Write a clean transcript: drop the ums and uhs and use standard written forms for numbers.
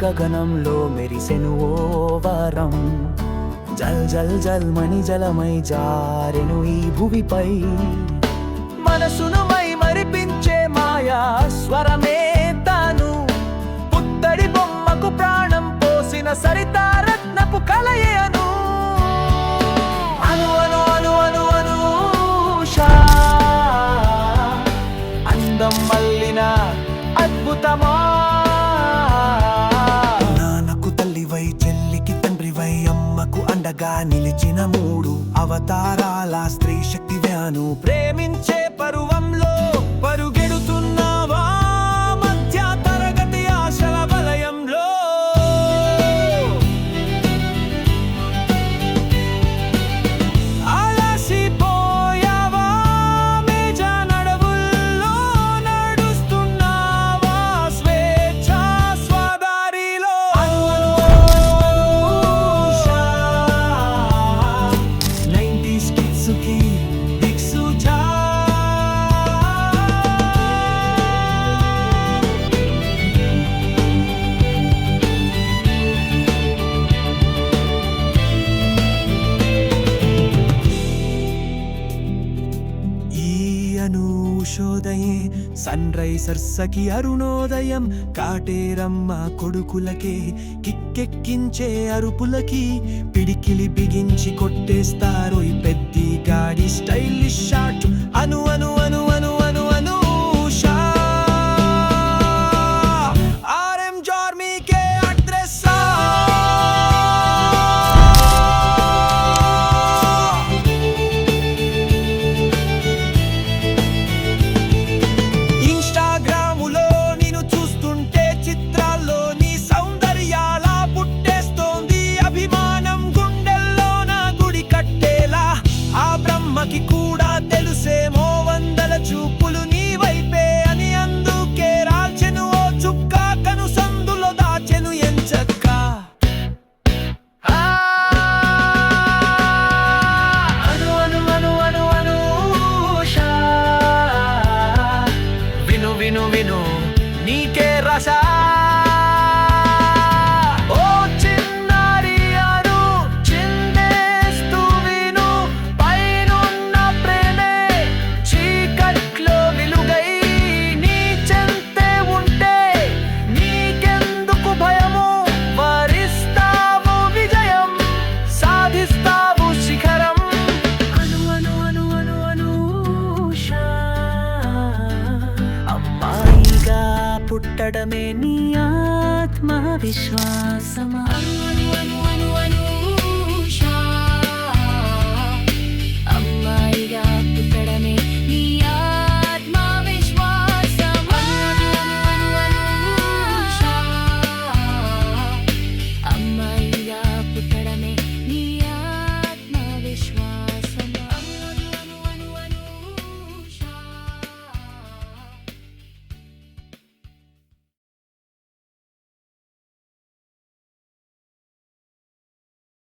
గగనంలో మెరిసెను ఓ వరం. జల్ జల్ జల్ మణి జలమై జారెను ఈ భువిపై. మనసును మై మరిపించే మాయా స్వరమే తాను. పుత్తడి బొమ్మకు ప్రాణం పోసిన సరితారత్నపు కలయను. అను అను అను అను అను ఉషా, అందం మల్లిన అద్భుతమా. నాన్నకు తల్లివై, చెల్లికి తండ్రివై, అమ్మకు అండగా నిలిచిన మూడు అవతారాల స్త్రీ శక్తివ్యాను. ప్రేమించే పరువంలో పరుగెడుతున్నావా మధ్య తరగతి ఆశల వలయంలో. అలసిపోయావా మేజ నడవుల్లో, నడుస్తున్నావా స్వేచ్ఛ స్వదారిలో. ఉషా, 90s kids కి దిక్సూచా. అనూషోదయే సన్ రైజర్స్కి అరుణోదయం. కాటేరమ్మ కొడుకులకే కిక్కెక్కించే అరుపులకి పిడికిలి బిగించి కొట్టేస్తారు ఈ పెద్ది గాడి స్టైలిష్ షాట్. అను అను అను అను అను అను ఉషా, ఆర్ఎం జార్మీకే అడ్రస్సా. ఇన్స్టాగ్రాములో నిన్ను చూస్తుంటే చిత్రాల్లో నీ సౌందర్యాల పుట్టేస్తోంది అభిమానం. గుండెల్లో నా గుడి కట్టేలా ఆ బ్రహ్మకి కూడా తెలుసేమో వందల చూపులు నీ వైపే అని. అందుకే రాల్చెను ఓ చుక్క కను సందులో దాచెను ఎంచక్క. అను అను అను అను అను ఉషా, విను విను విను నీకే రస. ఓ చిన్నారి అను చిందేస్తూ విను, పైనున్న ప్రేమే చీకట్లో వెలుగై నీ చెంతే ఉంటే నీకెందుకు భయము. వరిస్తావు విజయం, సాధిస్తావు శిఖరం. అను అను అను అను అను ఉషా, అమ్మాయిగా పుట్టడమే నీ ఆత్మవిశ్వాసమా. అను అను అను అను అను